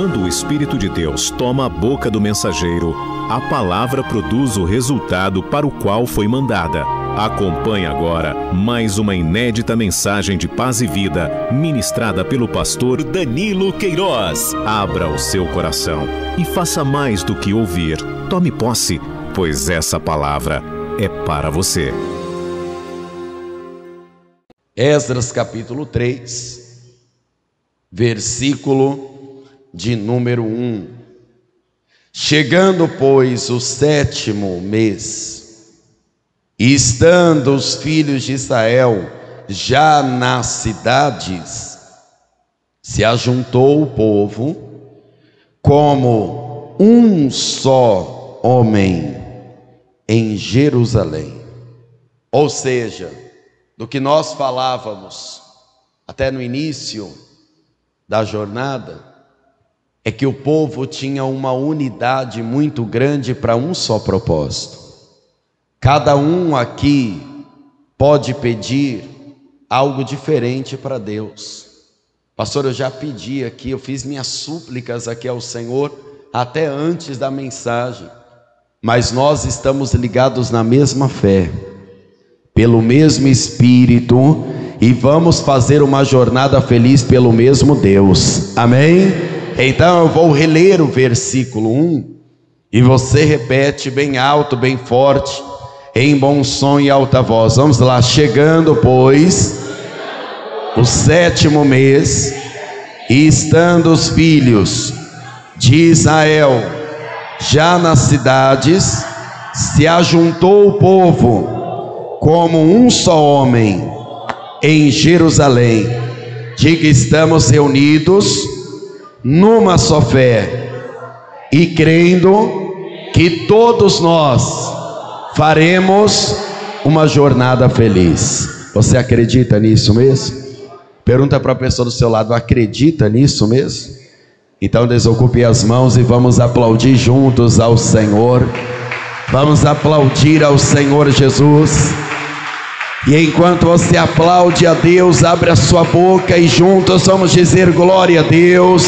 Quando o Espírito de Deus toma a boca do mensageiro, a palavra produz o resultado para o qual foi mandada. Acompanhe agora mais uma inédita mensagem de paz e vida, ministrada pelo pastor Danilo Queiroz. Abra o seu coração e faça mais do que ouvir. Tome posse, pois essa palavra é para você. Esdras capítulo 3, versículo de número 1. Chegando, pois, o 7º mês, e estando os filhos de Israel já nas cidades, se ajuntou o povo como um só homem em Jerusalém. Ou seja, do que nós falávamos até no início da jornada, é que o povo tinha uma unidade muito grande para um só propósito. Cada um aqui pode pedir algo diferente para Deus. Pastor, eu já pedi aqui, eu fiz minhas súplicas aqui ao Senhor até antes da mensagem, mas nós estamos ligados na mesma fé, pelo mesmo Espírito, e vamos fazer uma jornada feliz pelo mesmo Deus. Amém? Então eu vou reler o versículo 1 e você repete bem alto, bem forte, em bom som e alta voz. Vamos lá. Chegando, pois, o 7º mês, e estando os filhos de Israel já nas cidades, se ajuntou o povo como um só homem em Jerusalém. Diga: estamos reunidos numa só fé e crendo que todos nós faremos uma jornada feliz. Você acredita nisso mesmo? Pergunta para a pessoa do seu lado: acredita nisso mesmo? Então desocupe as mãos e vamos aplaudir juntos ao Senhor. Vamos aplaudir ao Senhor Jesus. E enquanto você aplaude a Deus, abre a sua boca e juntos vamos dizer glória a Deus.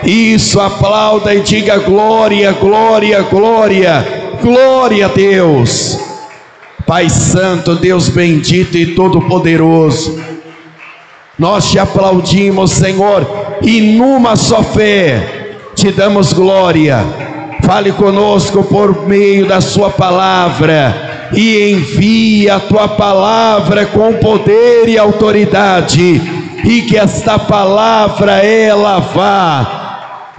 Isso, aplauda e diga glória, glória, glória, glória a Deus. Pai Santo, Deus bendito e todo-poderoso, nós te aplaudimos, Senhor, e numa só fé te damos glória. Fale conosco por meio da sua palavra e envia a tua palavra com poder e autoridade, e que esta palavra ela vá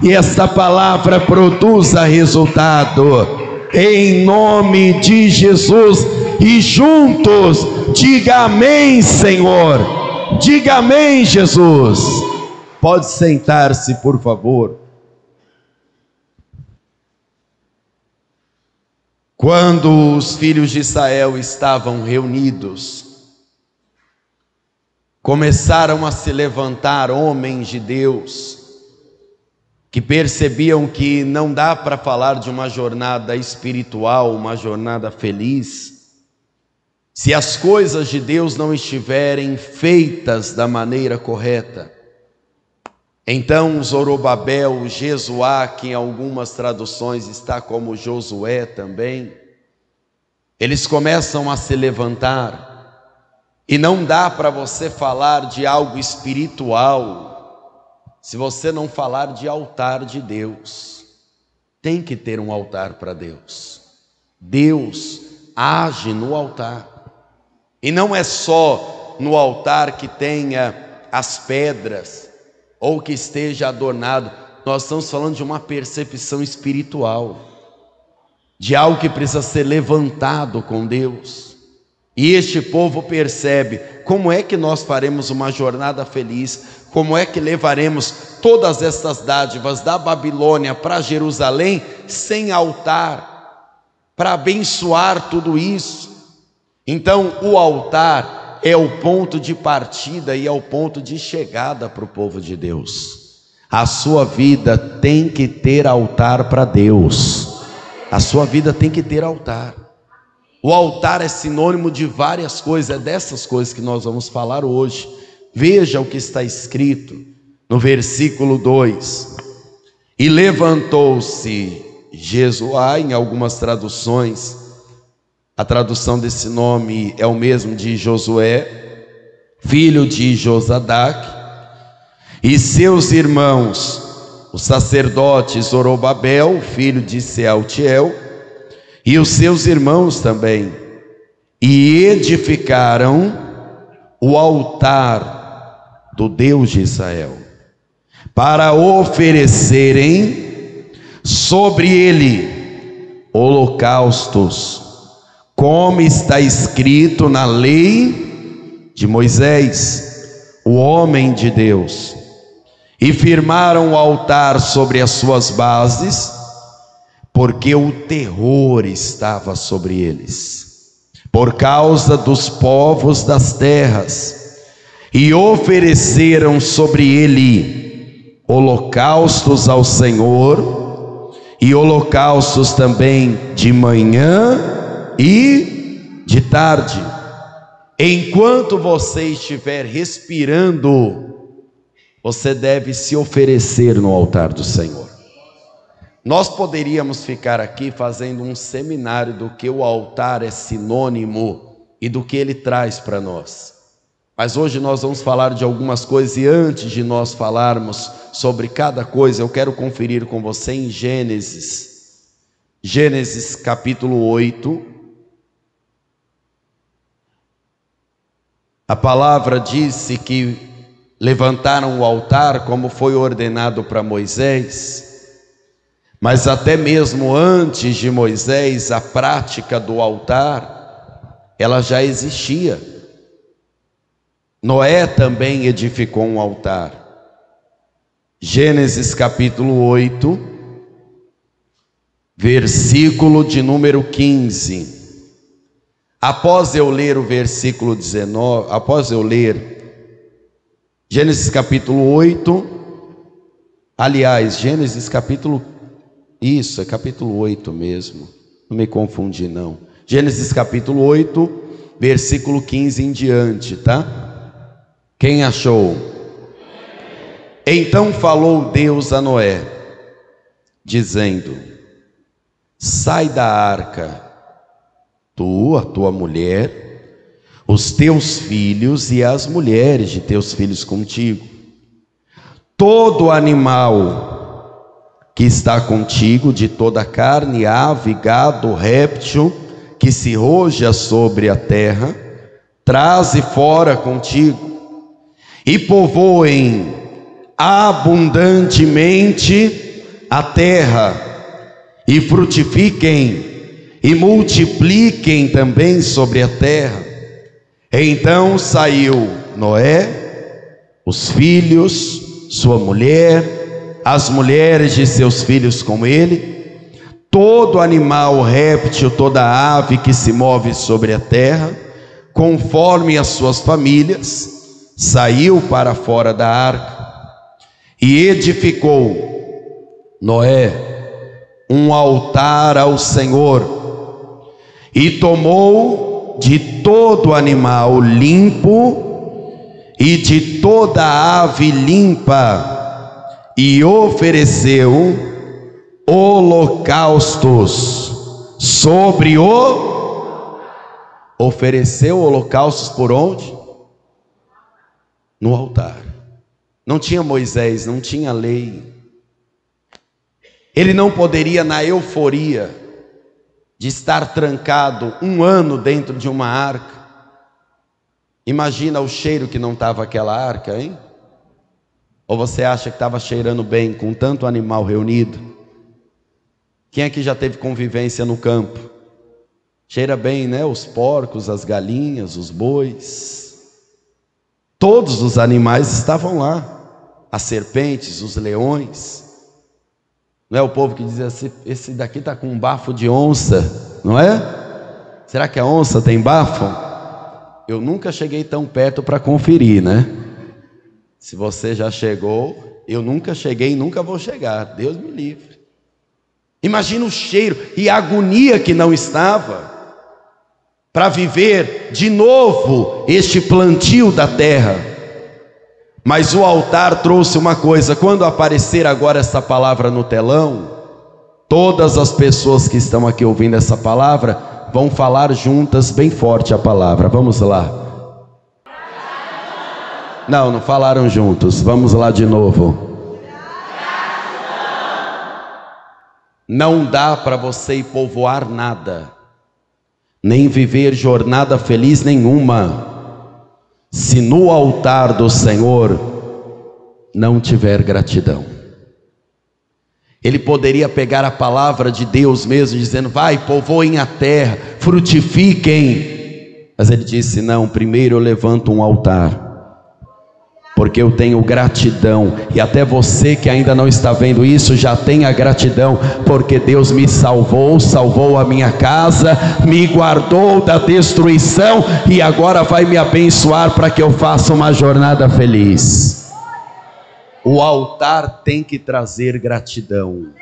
e esta palavra produza resultado, em nome de Jesus. E juntos diga amém, Senhor. Diga amém, Jesus. Pode sentar-se, por favor. Quando os filhos de Israel estavam reunidos, começaram a se levantar homens de Deus que percebiam que não dá para falar de uma jornada espiritual, uma jornada feliz, se as coisas de Deus não estiverem feitas da maneira correta. Então Zorobabel, Jesuá, que em algumas traduções está como Josué também, eles começam a se levantar, e não dá para você falar de algo espiritual se você não falar de altar de Deus. Tem que ter um altar para Deus. Deus age no altar, e não é só no altar que tenha as pedras ou que esteja adornado. Nós estamos falando de uma percepção espiritual, de algo que precisa ser levantado com Deus. E este povo percebe: como é que nós faremos uma jornada feliz? Como é que levaremos todas estas dádivas da Babilônia para Jerusalém sem altar para abençoar tudo isso? Então o altar é o ponto de partida e é o ponto de chegada para o povo de Deus. A sua vida tem que ter altar para Deus. A sua vida tem que ter altar. O altar é sinônimo de várias coisas, é dessas coisas que nós vamos falar hoje. Veja o que está escrito no versículo 2: E levantou-se Jesuá, em algumas traduções, a tradução desse nome é o mesmo de Josué, filho de Josadac, e seus irmãos, os sacerdotes Zorobabel, filho de Sealtiel, e os seus irmãos também, e edificaram o altar do Deus de Israel, para oferecerem sobre ele holocaustos, como está escrito na lei de Moisés, o homem de Deus. E firmaram o altar sobre as suas bases, porque o terror estava sobre eles, por causa dos povos das terras, e ofereceram sobre ele holocaustos ao Senhor, e holocaustos também de manhã e de tarde. Enquanto você estiver respirando, você deve se oferecer no altar do Senhor. Nós poderíamos ficar aqui fazendo um seminário do que o altar é sinônimo e do que ele traz para nós. Mas hoje nós vamos falar de algumas coisas, e antes de nós falarmos sobre cada coisa, eu quero conferir com você em Gênesis capítulo 8. A palavra disse que levantaram o altar como foi ordenado para Moisés, mas até mesmo antes de Moisés, a prática do altar, ela já existia. Noé também edificou um altar. Gênesis capítulo 8, versículo de número 15. Após eu ler o versículo 19, após eu ler Gênesis capítulo 8, aliás, Gênesis capítulo, isso, é capítulo 8 mesmo, não me confundi não. Gênesis capítulo 8, versículo 15 em diante, tá? Quem achou? Então falou Deus a Noé, dizendo: sai da arca, tu, a tua mulher, os teus filhos e as mulheres de teus filhos contigo, todo animal que está contigo, de toda carne, ave, gado, réptil, que se roja sobre a terra, traze fora contigo, e povoem abundantemente a terra, e frutifiquem, e multipliquem também sobre a terra. Então saiu Noé, os filhos, sua mulher, as mulheres de seus filhos com ele, todo animal, réptil, toda ave que se move sobre a terra, conforme as suas famílias, saiu para fora da arca. E edificou Noé um altar ao Senhor, e tomou de todo animal limpo e de toda ave limpa, e ofereceu holocaustos sobre o... Ofereceu holocaustos por onde? No altar. Não tinha Moisés, não tinha lei. Ele não poderia, na euforia de estar trancado um ano dentro de uma arca. Imagina o cheiro que não estava aquela arca, hein? Ou você acha que estava cheirando bem com tanto animal reunido? Quem aqui já teve convivência no campo? Cheira bem, né? Os porcos, as galinhas, os bois. Todos os animais estavam lá. As serpentes, os leões. Não é o povo que diz assim: esse daqui está com um bafo de onça, não é? Será que a onça tem bafo? Eu nunca cheguei tão perto para conferir, né? Se você já chegou, eu nunca cheguei e nunca vou chegar, Deus me livre. Imagina o cheiro e a agonia que não estava para viver de novo este plantio da terra, Mas o altar trouxe uma coisa: quando aparecer agora essa palavra no telão, todas as pessoas que estão aqui ouvindo essa palavra vão falar juntas bem forte a palavra. Vamos lá. Não falaram juntos. Vamos lá de novo. Não dá para você ir povoar nada, nem viver jornada feliz nenhuma, se no altar do Senhor não tiver gratidão. Ele poderia pegar a palavra de Deus mesmo, dizendo: vai, povoem a terra, frutifiquem. Mas ele disse: não, primeiro eu levanto um altar, porque eu tenho gratidão. E até você que ainda não está vendo isso, já tenha gratidão, porque Deus me salvou, salvou a minha casa, me guardou da destruição, e agora vai me abençoar para que eu faça uma jornada feliz. O altar tem que trazer gratidão.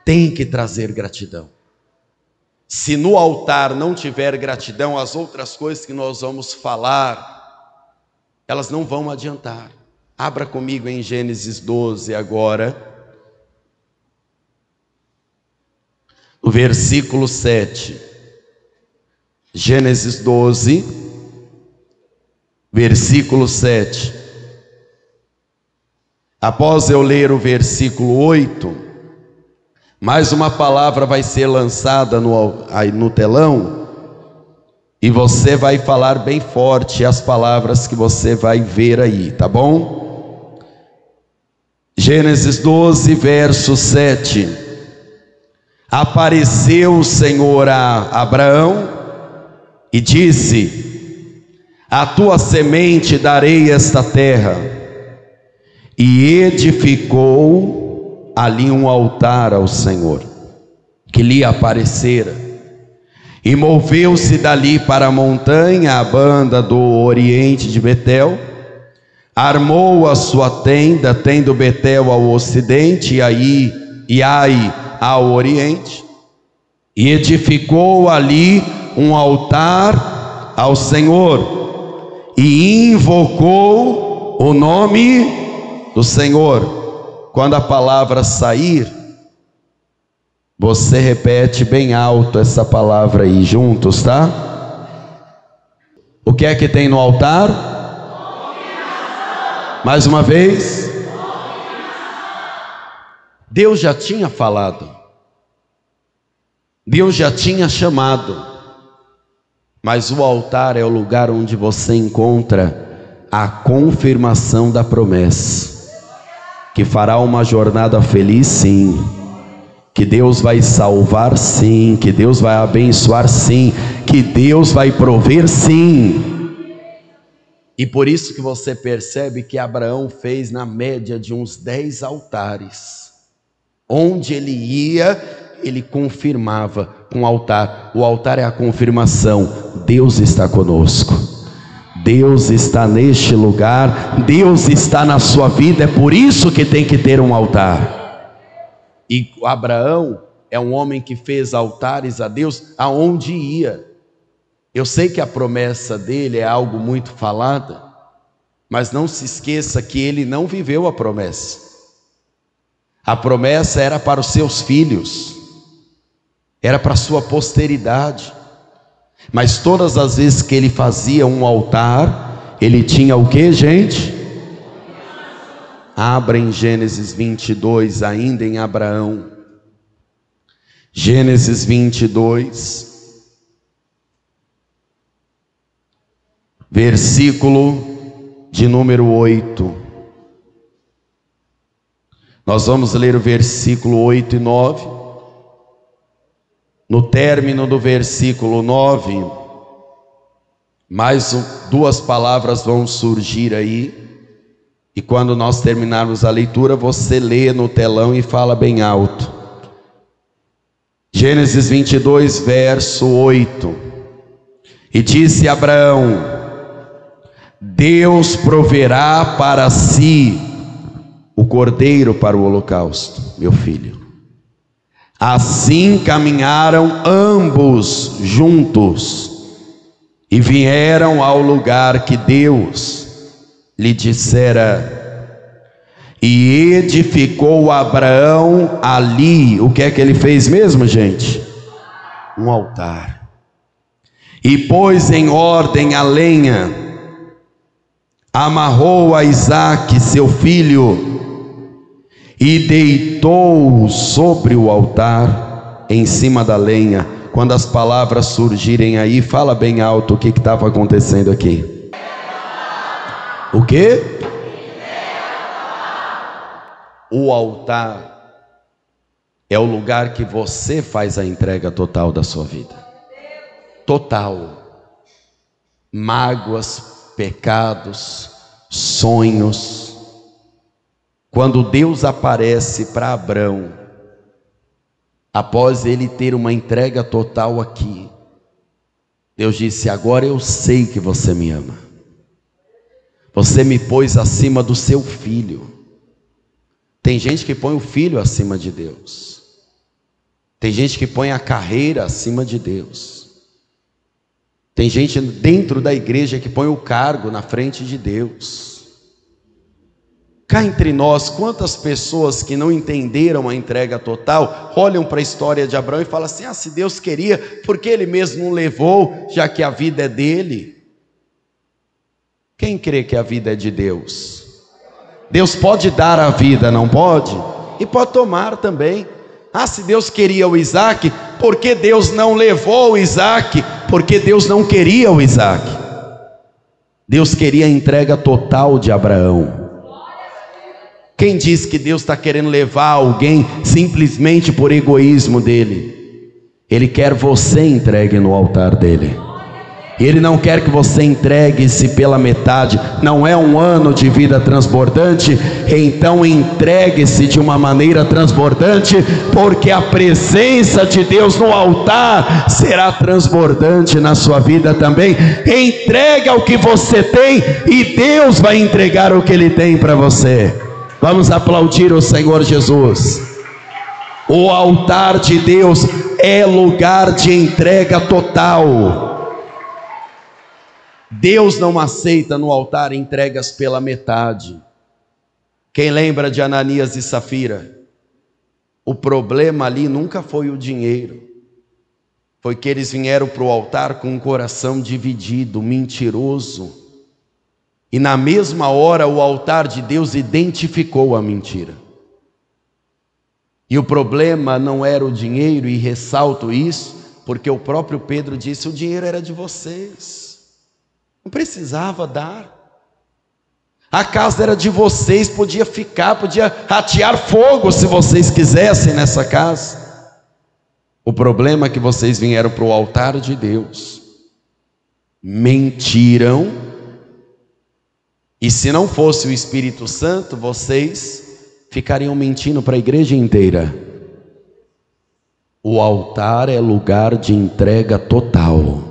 Tem que trazer gratidão. Se no altar não tiver gratidão, as outras coisas que nós vamos falar, elas não vão adiantar. Abra comigo em Gênesis 12 agora, no versículo 7. Gênesis 12, versículo 7. Após eu ler o versículo 8, mais uma palavra vai ser lançada no telão, e você vai falar bem forte as palavras que você vai ver aí, tá bom? Gênesis 12, verso 7. Apareceu o Senhor a Abraão e disse: a tua semente darei esta terra. E edificou ali um altar ao Senhor, que lhe aparecera. E moveu-se dali para a montanha, a banda do oriente de Betel, armou a sua tenda, tendo Betel ao ocidente e Ai ao oriente, e edificou ali um altar ao Senhor, e invocou o nome do Senhor. Quando a palavra sair, você repete bem alto essa palavra aí, juntos, tá? O que é que tem no altar? Mais uma vez. Deus já tinha falado, Deus já tinha chamado, mas o altar é o lugar onde você encontra a confirmação da promessa, que fará uma jornada feliz, sim, que Deus vai salvar, sim, que Deus vai abençoar, sim, que Deus vai prover, sim. E por isso que você percebe que Abraão fez na média de uns 10 altares. Onde ele ia, ele confirmava com o altar. O altar é a confirmação: Deus está conosco, Deus está neste lugar, Deus está na sua vida. É por isso que tem que ter um altar. E Abraão é um homem que fez altares a Deus aonde ia. Eu sei que a promessa dele é algo muito falada, mas não se esqueça que ele não viveu a promessa. A promessa era para os seus filhos, era para a sua posteridade. Mas todas as vezes que ele fazia um altar, ele tinha o que, gente? Abra em Gênesis 22, ainda em Abraão. Gênesis 22, versículo de número 8. Nós vamos ler o versículo 8 e 9. No término do versículo 9, mais duas palavras vão surgir aí. E quando nós terminarmos a leitura, você lê no telão e fala bem alto. Gênesis 22, verso 8. E disse Abraão: Deus proverá para si o cordeiro para o holocausto, meu filho. Assim caminharam ambos juntos e vieram ao lugar que Deus lhe dissera, e edificou Abraão ali. O que é que ele fez mesmo, gente? Um altar. E pôs em ordem a lenha, amarrou a Isaque, seu filho, e deitou-o sobre o altar, em cima da lenha. Quando as palavras surgirem aí, fala bem alto o que estava acontecendo aqui. O quê? O altar é o lugar que você faz a entrega total da sua vida. Total. Mágoas, pecados, sonhos. Quando Deus aparece para Abrão, após ele ter uma entrega total aqui, Deus disse: agora eu sei que você me ama. Você me pôs acima do seu filho. Tem gente que põe o filho acima de Deus. Tem gente que põe a carreira acima de Deus. Tem gente dentro da igreja que põe o cargo na frente de Deus. Cá entre nós, quantas pessoas que não entenderam a entrega total, olham para a história de Abraão e falam assim: se Deus queria, por que ele mesmo não levou, já que a vida é dele? Quem crê que a vida é de Deus? Deus pode dar a vida, não pode? E pode tomar também. Se Deus queria o Isaque, por que Deus não levou o Isaque? Porque Deus não queria o Isaque. Deus queria a entrega total de Abraão. Quem diz que Deus está querendo levar alguém simplesmente por egoísmo dele? Ele quer você entregue no altar dele. Ele não quer que você entregue-se pela metade. Não é um ano de vida transbordante? Então entregue-se de uma maneira transbordante, porque a presença de Deus no altar será transbordante na sua vida também. Entrega o que você tem e Deus vai entregar o que Ele tem para você. Vamos aplaudir o Senhor Jesus. O altar de Deus é lugar de entrega total. Deus não aceita no altar entregas pela metade. Quem lembra de Ananias e Safira? O problema ali nunca foi o dinheiro. Foi que eles vieram para o altar com um coração dividido, mentiroso. E na mesma hora o altar de Deus identificou a mentira. E o problema não era o dinheiro, e ressalto isso, porque o próprio Pedro disse: o dinheiro era de vocês. Não precisava dar. A casa era de vocês, podia ficar, podia atear fogo se vocês quisessem nessa casa. O problema é que vocês vieram para o altar de Deus, mentiram, e se não fosse o Espírito Santo, vocês ficariam mentindo para a igreja inteira. O altar é lugar de entrega total.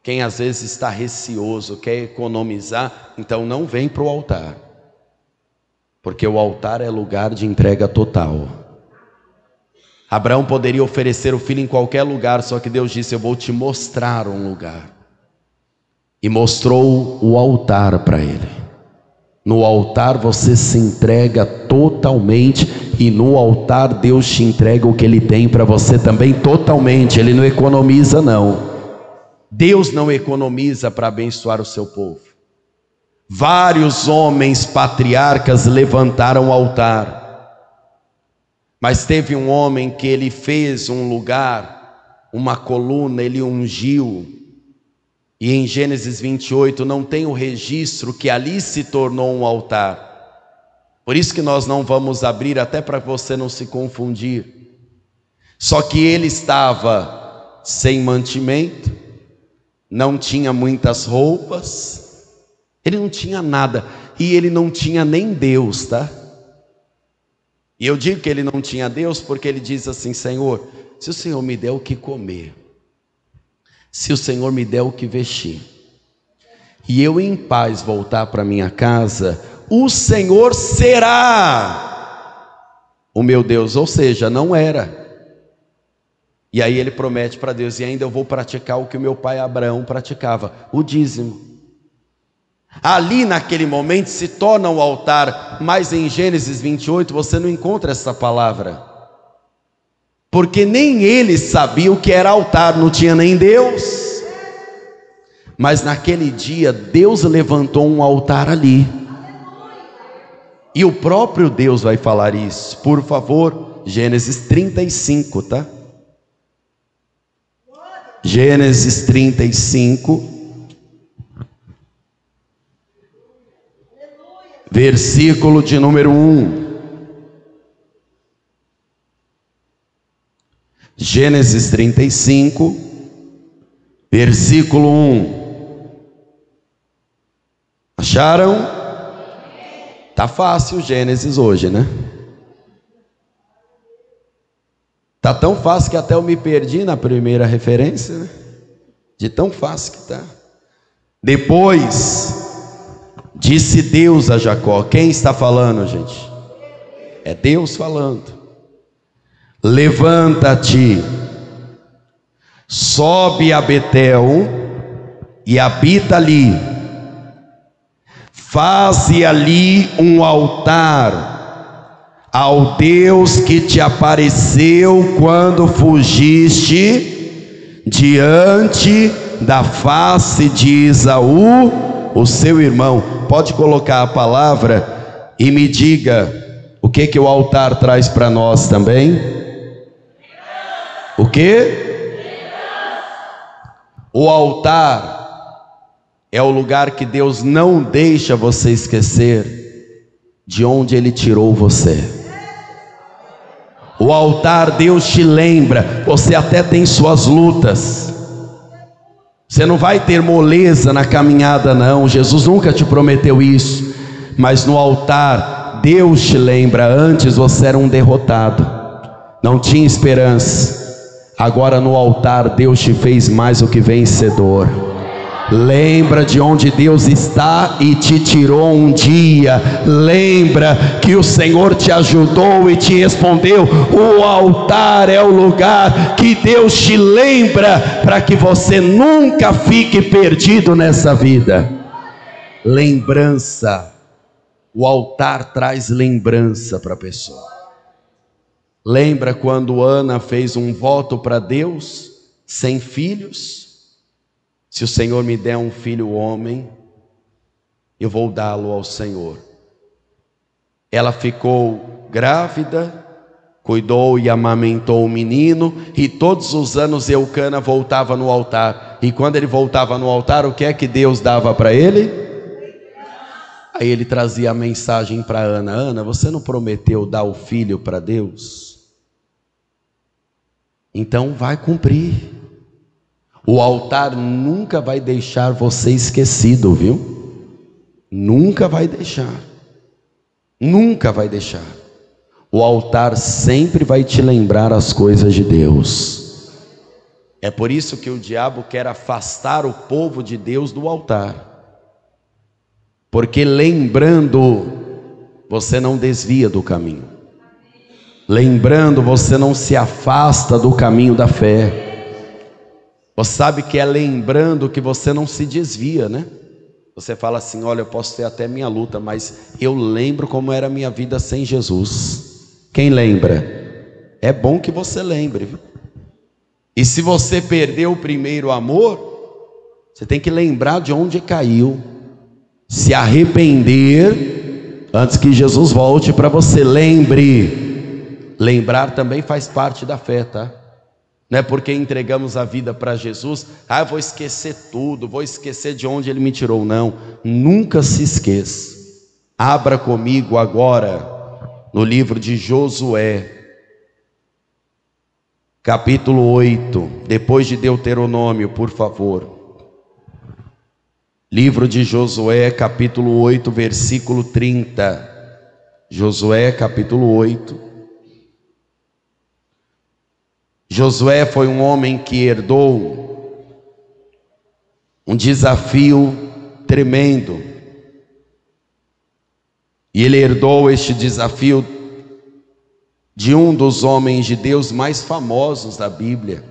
Quem às vezes está receoso, quer economizar, então não vem para o altar, porque o altar é lugar de entrega total. Abraão poderia oferecer o filho em qualquer lugar, só que Deus disse: eu vou te mostrar um lugar. E mostrou o altar para ele. No altar você se entrega totalmente, e no altar Deus te entrega o que Ele tem para você também totalmente. Ele não economiza, não. Deus não economiza para abençoar o seu povo. Vários homens patriarcas levantaram o altar, mas teve um homem que ele fez um lugar, uma coluna, ele ungiu, e em Gênesis 28 não tem o registro que ali se tornou um altar. Por isso que nós não vamos abrir, até para você não se confundir. Só que ele estava sem mantimento, não tinha muitas roupas, ele não tinha nada, e ele não tinha nem Deus, tá? E eu digo que ele não tinha Deus porque ele diz assim: Senhor, se o Senhor me der o que comer, se o Senhor me der o que vestir, e eu em paz voltar para minha casa, o Senhor será o meu Deus. Ou seja, não era. E aí ele promete para Deus: e ainda eu vou praticar o que o meu pai Abraão praticava, o dízimo. Ali naquele momento se torna o altar, mas em Gênesis 28 você não encontra essa palavra, porque nem eles sabiam o que era altar, não tinha nem Deus. Mas naquele dia Deus levantou um altar ali, e o próprio Deus vai falar isso. Por favor, Gênesis 35, tá? Gênesis 35, versículo de número 1. Gênesis 35, versículo 1. Acharam? Tá fácil Gênesis hoje, né? Tá tão fácil que até eu me perdi na primeira referência, né? De tão fácil que tá. Depois disse Deus a Jacó. Quem está falando, gente? É Deus falando. Levanta-te, sobe a Betel e habita ali. Faze ali um altar ao Deus que te apareceu quando fugiste diante da face de Esaú, o seu irmão. Pode colocar a palavra e me diga o que o altar traz para nós também? O que? O altar é o lugar que Deus não deixa você esquecer de onde Ele tirou você. O altar, Deus te lembra. Você até tem suas lutas, você não vai ter moleza na caminhada não, Jesus nunca te prometeu isso. Mas no altar, Deus te lembra. Antes você era um derrotado, não tinha esperança. Agora no altar, Deus te fez mais do que vencedor. Lembra de onde Deus está e te tirou um dia. Lembra que o Senhor te ajudou e te respondeu. O altar é o lugar que Deus te lembra, para que você nunca fique perdido nessa vida. Lembrança. O altar traz lembrança para a pessoa. Lembra quando Ana fez um voto para Deus, sem filhos? Se o Senhor me der um filho homem, eu vou dá-lo ao Senhor. Ela ficou grávida, cuidou e amamentou o menino, e todos os anos Eucana voltava no altar. E quando ele voltava no altar, o que é que Deus dava para ele? Aí ele trazia a mensagem para Ana: Ana, você não prometeu dar o filho para Deus? Então vai cumprir. O altar nunca vai deixar você esquecido, viu? Nunca vai deixar. Nunca vai deixar. O altar sempre vai te lembrar as coisas de Deus. É por isso que o diabo quer afastar o povo de Deus do altar. Porque lembrando, você não desvia do caminho. Lembrando, você não se afasta do caminho da fé. Você sabe que é lembrando que você não se desvia, né? Você fala assim: olha, eu posso ter até minha luta, mas eu lembro como era a minha vida sem Jesus. Quem lembra? É bom que você lembre, viu? E se você perdeu o primeiro amor, você tem que lembrar de onde caiu, se arrepender antes que Jesus volte para você. Lembre. Lembrar também faz parte da fé, tá? Não é porque entregamos a vida para Jesus, eu vou esquecer tudo, vou esquecer de onde Ele me tirou. Não, nunca se esqueça. Abra comigo agora no livro de Josué, capítulo 8, depois de Deuteronômio, por favor. Livro de Josué, capítulo 8, versículo 30. Josué, capítulo 8. Josué foi um homem que herdou um desafio tremendo. E ele herdou este desafio de um dos homens de Deus mais famosos da Bíblia.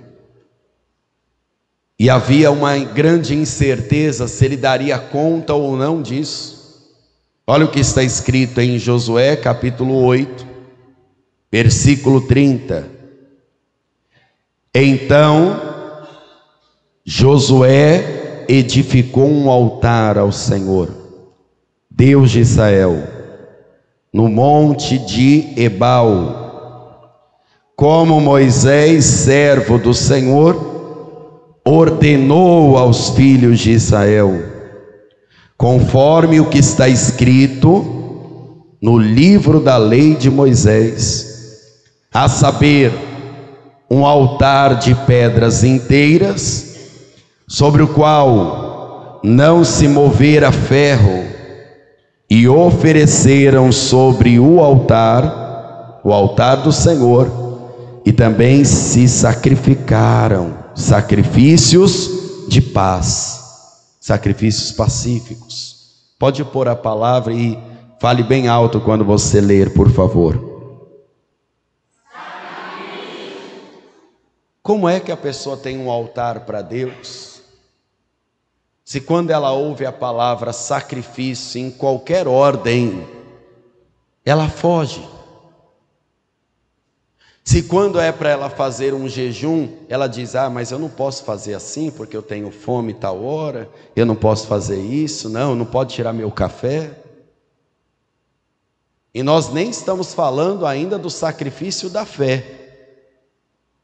E havia uma grande incerteza se ele daria conta ou não disso. Olha o que está escrito em Josué capítulo 8, versículo 30. Então Josué edificou um altar ao Senhor, Deus de Israel, no monte de Ebal, como Moisés, servo do Senhor, ordenou aos filhos de Israel, conforme o que está escrito no livro da lei de Moisés, a saber, um altar de pedras inteiras, sobre o qual não se movera ferro, e ofereceram sobre o altar do Senhor, e também se sacrificaram sacrifícios de paz, sacrifícios pacíficos. Pode pôr a palavra e fale bem alto quando você ler, por favor. Como é que a pessoa tem um altar para Deus, se quando ela ouve a palavra sacrifício em qualquer ordem, ela foge? Se quando é para ela fazer um jejum, ela diz, mas eu não posso fazer assim, porque eu tenho fome tal hora, eu não posso fazer isso, não pode tirar meu café. E nós nem estamos falando ainda do sacrifício da fé,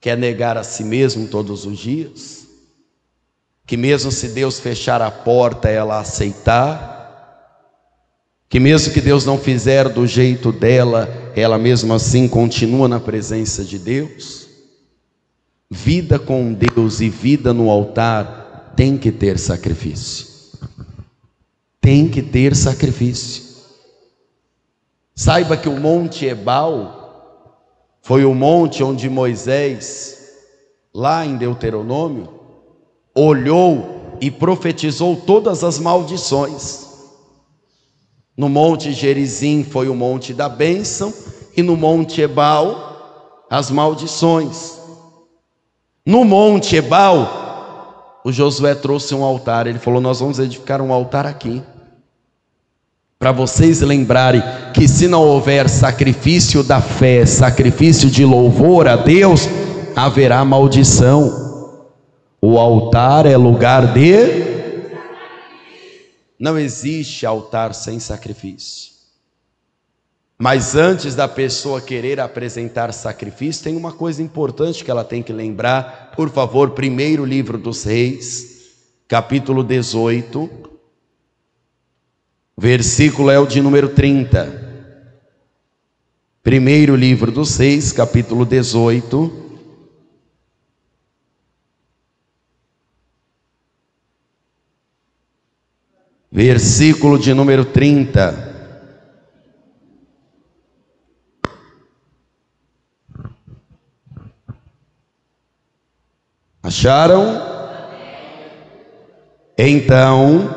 que é negar a si mesmo todos os dias, que mesmo se Deus fechar a porta, ela aceitar, que mesmo que Deus não fizer do jeito dela, ela mesmo assim continua na presença de Deus. Vida com Deus e vida no altar tem que ter sacrifício. Tem que ter sacrifício. Saiba que o Monte Ebal foi o monte onde Moisés, lá em Deuteronômio, olhou e profetizou todas as maldições. No Monte Gerizim foi o monte da bênção, e no Monte Ebal as maldições. No Monte Ebal, o Josué trouxe um altar. Ele falou, nós vamos edificar um altar aqui, para vocês lembrarem que se não houver sacrifício da fé, sacrifício de louvor a Deus, haverá maldição. O altar é lugar de... Não existe altar sem sacrifício. Mas antes da pessoa querer apresentar sacrifício, tem uma coisa importante que ela tem que lembrar. Por favor, primeiro livro dos Reis, capítulo 18, versículo é o de número 30. Primeiro livro dos Reis, capítulo 18, versículo de número 30. Acharam? Então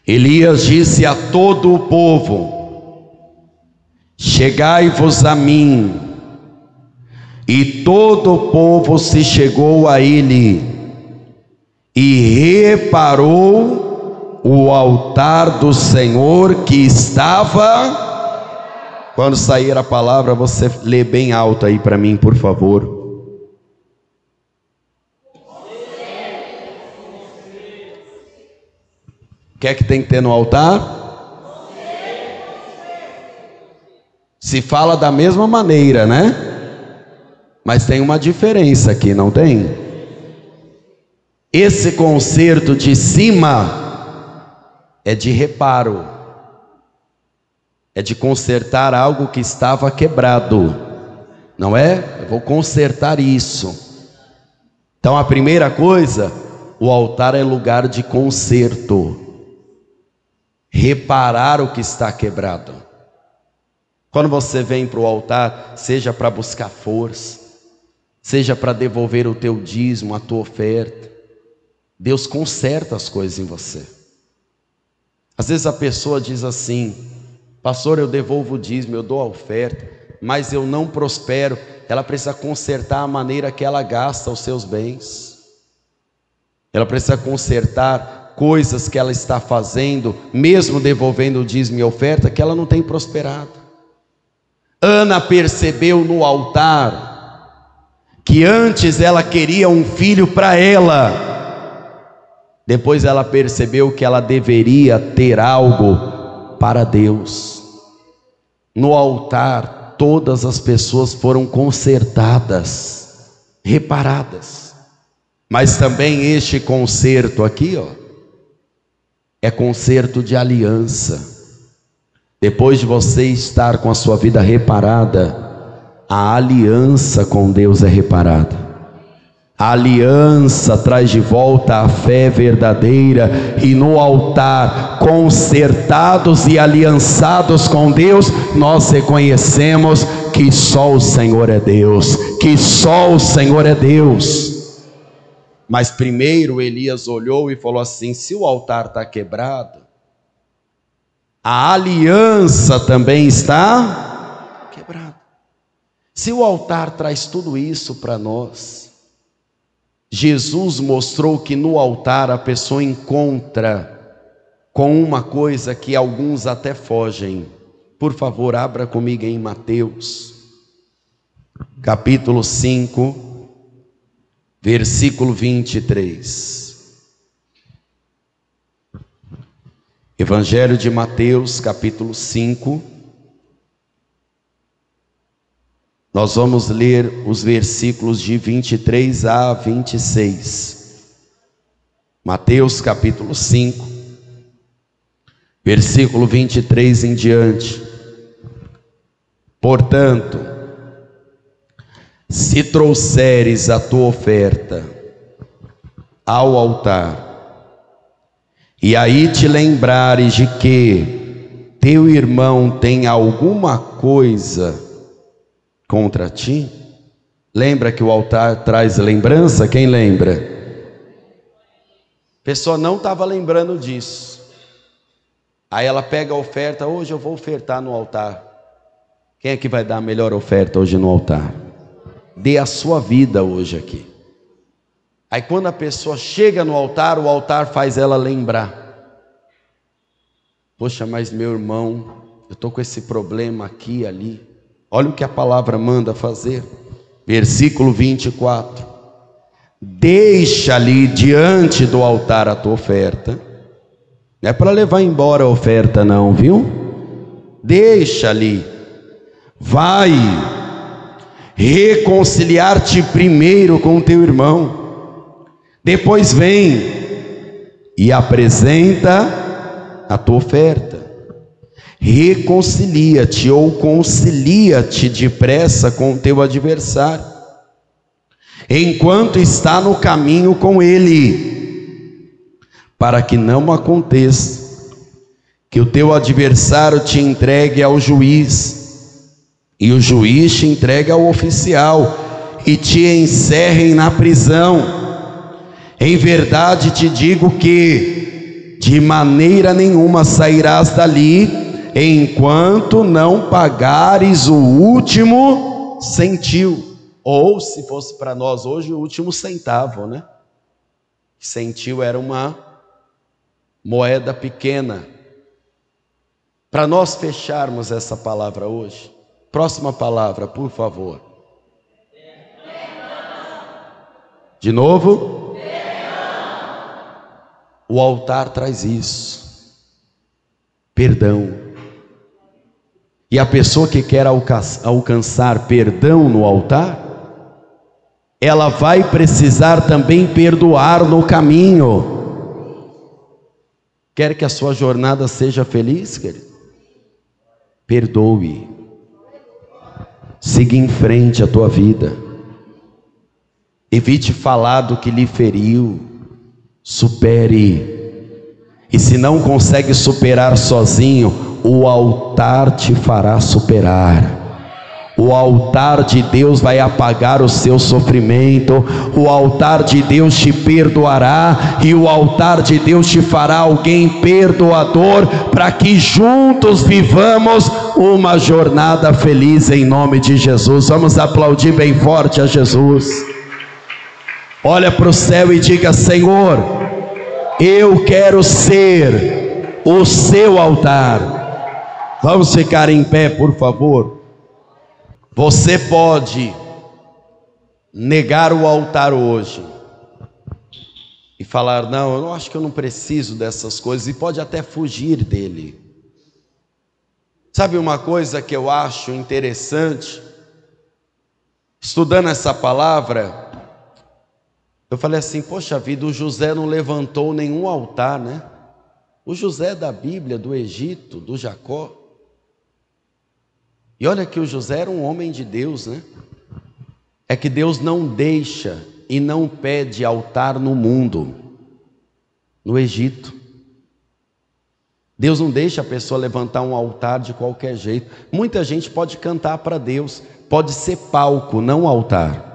Elias disse a todo o povo: chegai-vos a mim. E todo o povo se chegou a ele, e reparou o altar do Senhor que estava... Quando sair a palavra, você lê bem alto aí para mim, por favor. O que é que tem que ter no altar? Se fala da mesma maneira, né? Mas tem uma diferença aqui, não tem? Esse concerto de cima é de reparo, é de consertar algo que estava quebrado, não é? Eu vou consertar isso. Então a primeira coisa, o altar é lugar de conserto, reparar o que está quebrado. Quando você vem para o altar, seja para buscar força, seja para devolver o teu dízimo, a tua oferta, Deus conserta as coisas em você. Às vezes a pessoa diz assim: pastor, eu devolvo o dízimo, eu dou a oferta, mas eu não prospero. Ela precisa consertar a maneira que ela gasta os seus bens. ela precisa consertar coisas que ela está fazendo, mesmo devolvendo o dízimo e oferta, que ela não tem prosperado. Ana percebeu no altar que antes ela queria um filho para ela, depois ela percebeu que ela deveria ter algo para Deus. No altar, todas as pessoas foram consertadas, reparadas, mas também este conserto aqui, é conserto de aliança. Depois de você estar com a sua vida reparada, a aliança com Deus é reparada. A aliança traz de volta a fé verdadeira, e no altar, consertados e aliançados com Deus, nós reconhecemos que só o Senhor é Deus, que só o Senhor é Deus. Mas primeiro Elias olhou e falou assim: se o altar está quebrado, a aliança também está quebrada. Se o altar traz tudo isso para nós, Jesus mostrou que no altar a pessoa encontra com uma coisa que alguns até fogem. Por favor, abra comigo em Mateus, capítulo 5, versículo 23. Evangelho de Mateus, capítulo 5. Nós vamos ler os versículos de 23 a 26. Mateus, capítulo 5, versículo 23 em diante. Portanto, se trouxeres a tua oferta ao altar, e aí te lembrares de que teu irmão tem alguma coisa contra ti, lembra que o altar traz lembrança? Quem lembra? A pessoa não estava lembrando disso, aí ela pega a oferta: hoje eu vou ofertar no altar. Quem é que vai dar a melhor oferta hoje no altar? Dê a sua vida hoje aqui. Aí quando a pessoa chega no altar, o altar faz ela lembrar: poxa, mas meu irmão, eu estou com esse problema aqui e ali. Olha o que a palavra manda fazer. Versículo 24: deixa-lhe diante do altar a tua oferta. Não é para levar embora a oferta não, viu? Deixa-lhe. Vai reconciliar-te primeiro com o teu irmão, depois vem e apresenta a tua oferta. Reconcilia-te ou concilia-te depressa com o teu adversário, enquanto está no caminho com ele, para que não aconteça que o teu adversário te entregue ao juiz, e o juiz te entregue ao oficial, e te encerrem na prisão. Em verdade te digo que de maneira nenhuma sairás dali, enquanto não pagares o último centil. Ou, se fosse para nós hoje, o último centavo, né? Centil era uma moeda pequena. Para nós fecharmos essa palavra hoje, próxima palavra, por favor. De novo? O altar traz isso: perdão. E a pessoa que quer alcançar perdão no altar, ela vai precisar também perdoar no caminho. Quer que a sua jornada seja feliz, querido? Perdoe. Siga em frente a tua vida. Evite falar do que lhe feriu. Supere. E se não consegue superar sozinho, o altar te fará superar. O altar de Deus vai apagar o seu sofrimento. O altar de Deus te perdoará. E o altar de Deus te fará alguém perdoador, para que juntos vivamos uma jornada feliz em nome de Jesus. Vamos aplaudir bem forte a Jesus. Olha para o céu e diga: Senhor, eu quero ser o seu altar. Vamos ficar em pé, por favor. Você pode negar o altar hoje e falar: não, eu acho que eu não preciso dessas coisas, e pode até fugir dele. Sabe uma coisa que eu acho interessante? Estudando essa palavra, eu falei assim: poxa vida, o José não levantou nenhum altar, né? O José da Bíblia, do Egito, do Jacó. E olha que o José era um homem de Deus, né? É que Deus não deixa e não pede altar no mundo, no Egito. Deus não deixa a pessoa levantar um altar de qualquer jeito. Muita gente pode cantar para Deus, pode ser palco, não altar.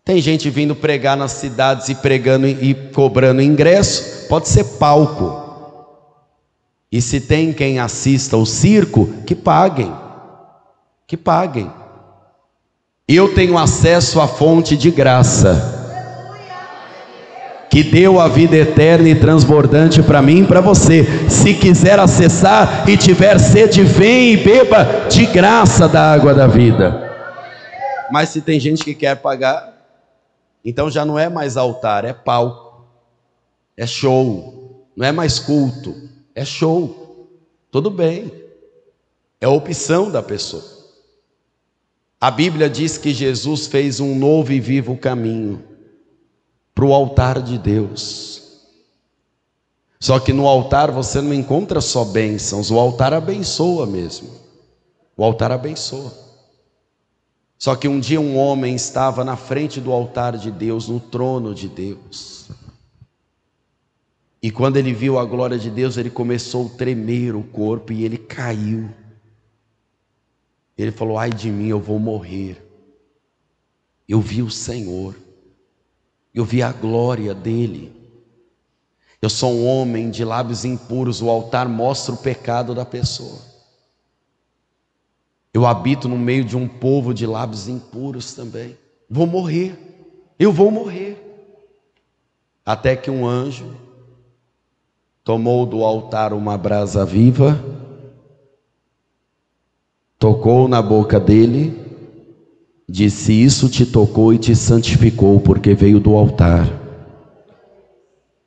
Tem gente vindo pregar nas cidades e pregando e cobrando ingresso, pode ser palco. E se tem quem assista o circo, que paguem. Que paguem. Eu tenho acesso à fonte de graça, que deu a vida eterna e transbordante para mim e para você. Se quiser acessar e tiver sede, vem e beba de graça da água da vida. Mas se tem gente que quer pagar, então já não é mais altar, é palco, é show. Não é mais culto, é show. Tudo bem, é a opção da pessoa. A Bíblia diz que Jesus fez um novo e vivo caminho para o altar de Deus. Só que no altar você não encontra só bênçãos, o altar abençoa mesmo. O altar abençoa. Só que um dia um homem estava na frente do altar de Deus, no trono de Deus. E quando ele viu a glória de Deus, ele começou a tremer o corpo e ele caiu. Ele falou: ai de mim, eu vou morrer. Eu vi o Senhor, eu vi a glória dele. Eu sou um homem de lábios impuros. O altar mostra o pecado da pessoa. Eu habito no meio de um povo de lábios impuros também. Vou morrer, eu vou morrer. Até que um anjo tomou do altar uma brasa viva, tocou na boca dele, disse: isso te tocou e te santificou, porque veio do altar.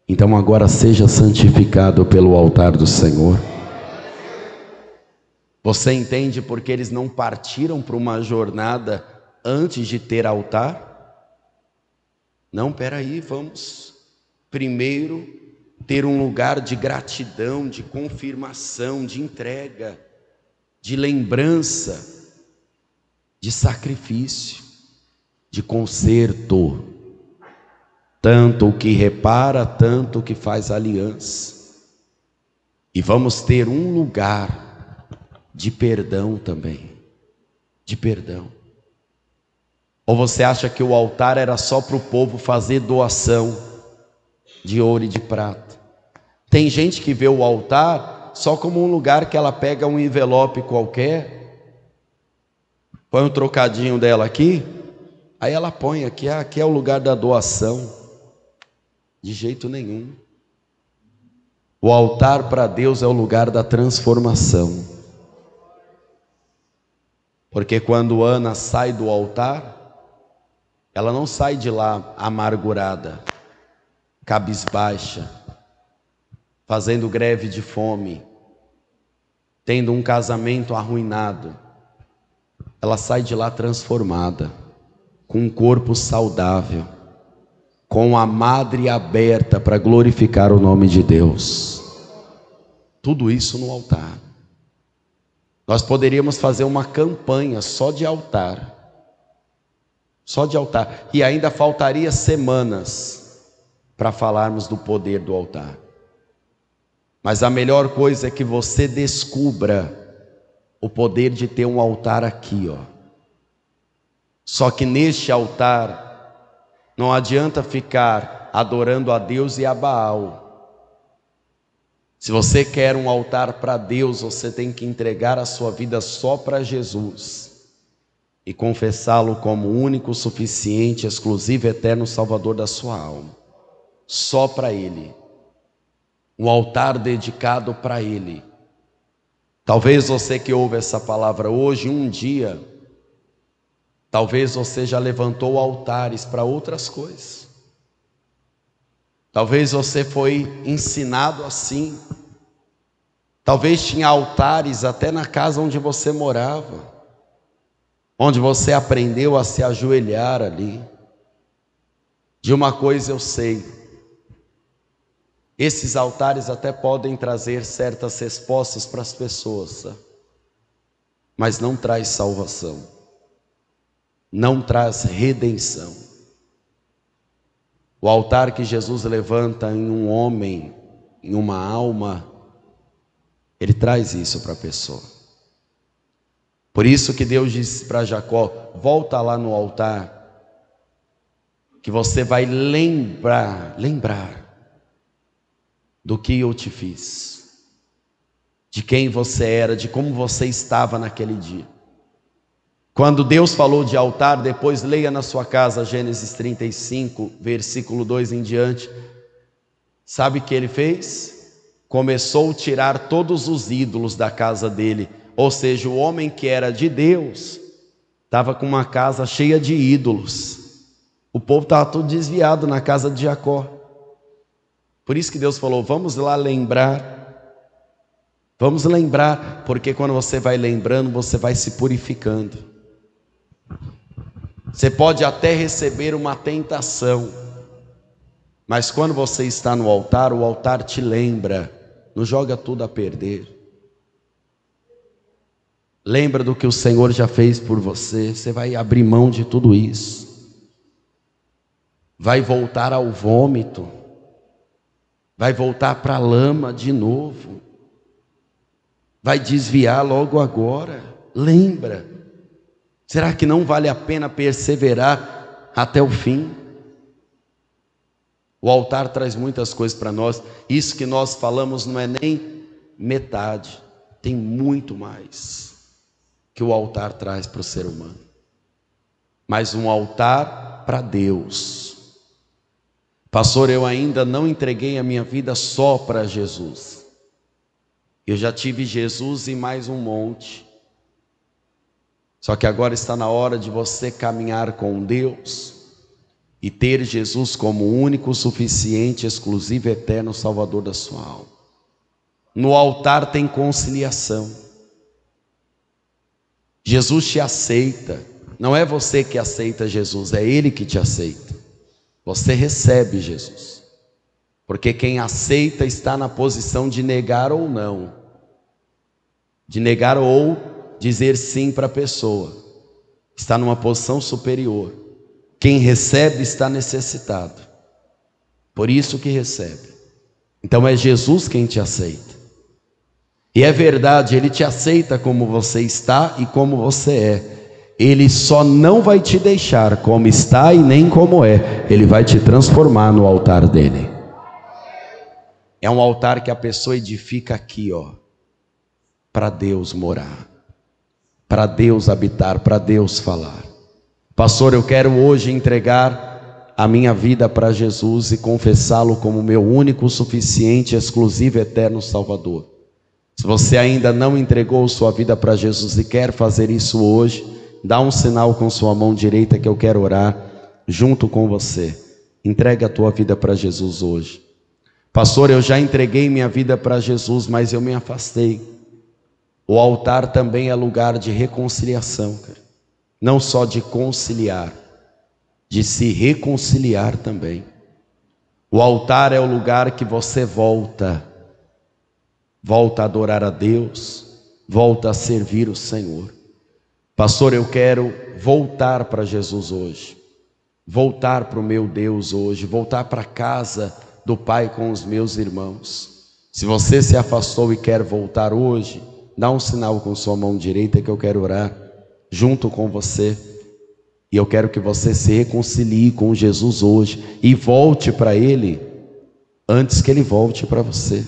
Então agora seja santificado pelo altar do Senhor. Você entende porque eles não partiram para uma jornada antes de ter altar? Não, peraí, vamos primeiro ter um lugar de gratidão, de confirmação, de entrega, de lembrança, de sacrifício, de conserto. Tanto o que repara, tanto o que faz aliança. E vamos ter um lugar de perdão também, de perdão. Ou você acha que o altar era só para o povo fazer doação de ouro e de prata? Tem gente que vê o altar só como um lugar que ela pega um envelope qualquer, põe um trocadinho dela aqui, aí ela põe aqui: aqui é o lugar da doação. De jeito nenhum. O altar para Deus é o lugar da transformação. Porque quando Ana sai do altar, ela não sai de lá amargurada, cabisbaixa, fazendo greve de fome, tendo um casamento arruinado. Ela sai de lá transformada, com um corpo saudável, com a madre aberta para glorificar o nome de Deus. Tudo isso no altar. Nós poderíamos fazer uma campanha só de altar. Só de altar. E ainda faltaria semanas para falarmos do poder do altar. Mas a melhor coisa é que você descubra o poder de ter um altar aqui, ó. Só que neste altar não adianta ficar adorando a Deus e a Baal. Se você quer um altar para Deus, você tem que entregar a sua vida só para Jesus. e confessá-lo como único, suficiente, exclusivo, eterno Salvador da sua alma. Só para Ele. Um altar dedicado para Ele. Talvez você que ouve essa palavra hoje, um dia, talvez você já levantou altares para outras coisas. Talvez você foi ensinado assim. Talvez tinha altares até na casa onde você morava, onde você aprendeu a se ajoelhar ali. De uma coisa eu sei, esses altares até podem trazer certas respostas para as pessoas, mas não traz salvação, não traz redenção. O altar que Jesus levanta em um homem, em uma alma, Ele traz isso para a pessoa. Por isso que Deus disse para Jacó: volta lá no altar, que você vai lembrar do que eu te fiz, de quem você era, de como você estava naquele dia. Quando Deus falou de altar, depois leia na sua casa Gênesis 35, versículo 2 em diante. Sabe o que Ele fez? Começou a tirar todos os ídolos da casa dele. Ou seja, o homem que era de Deus estava com uma casa cheia de ídolos. O povo estava todo desviado na casa de Jacó. Por isso que Deus falou: vamos lá lembrar. Vamos lembrar, porque quando você vai lembrando, você vai se purificando. Você pode até receber uma tentação, mas quando você está no altar, o altar te lembra. Não joga tudo a perder. Lembra do que o Senhor já fez por você. Você vai abrir mão de tudo isso. Vai voltar ao vômito. Vai voltar para a lama de novo. Vai desviar logo agora. Lembra. Será que não vale a pena perseverar até o fim? O altar traz muitas coisas para nós. Isso que nós falamos não é nem metade. Tem muito mais que o altar traz para o ser humano. Mas um altar para Deus. Pastor, eu ainda não entreguei a minha vida só para Jesus. Eu já tive Jesus e mais um monte. Só que agora está na hora de você caminhar com Deus e ter Jesus como único, suficiente, exclusivo, eterno Salvador da sua alma. No altar tem conciliação. Jesus te aceita. Não é você que aceita Jesus, é Ele que te aceita. Você recebe Jesus. Porque quem aceita está na posição de negar ou não. De negar ou dizer sim para a pessoa. Está numa posição superior. Quem recebe está necessitado. Por isso que recebe. Então é Jesus quem te aceita. E é verdade, Ele te aceita como você está e como você é. Ele só não vai te deixar como está e nem como é. Ele vai te transformar no altar dele. É um altar que a pessoa edifica aqui, ó, para Deus morar, para Deus habitar, para Deus falar. Pastor, eu quero hoje entregar a minha vida para Jesus e confessá-lo como meu único, suficiente, exclusivo, eterno Salvador. Se você ainda não entregou sua vida para Jesus e quer fazer isso hoje, dá um sinal com sua mão direita que eu quero orar junto com você. Entregue a tua vida para Jesus hoje. Pastor, eu já entreguei minha vida para Jesus, mas eu me afastei. O altar também é lugar de reconciliação, cara. Não só de conciliar, de se reconciliar também. O altar é o lugar que você volta a adorar a Deus, volta a servir o Senhor. Pastor, eu quero voltar para Jesus hoje, voltar para o meu Deus hoje, voltar para a casa do Pai com os meus irmãos. Se você se afastou e quer voltar hoje, dá um sinal com sua mão direita que eu quero orar junto com você. E eu quero que você se reconcilie com Jesus hoje e volte para Ele antes que Ele volte para você.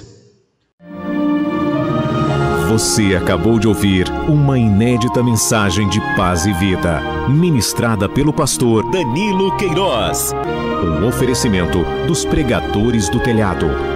Você acabou de ouvir uma inédita mensagem de paz e vida, ministrada pelo pastor Danilo Queiroz. Um oferecimento dos Pregadores do Telhado.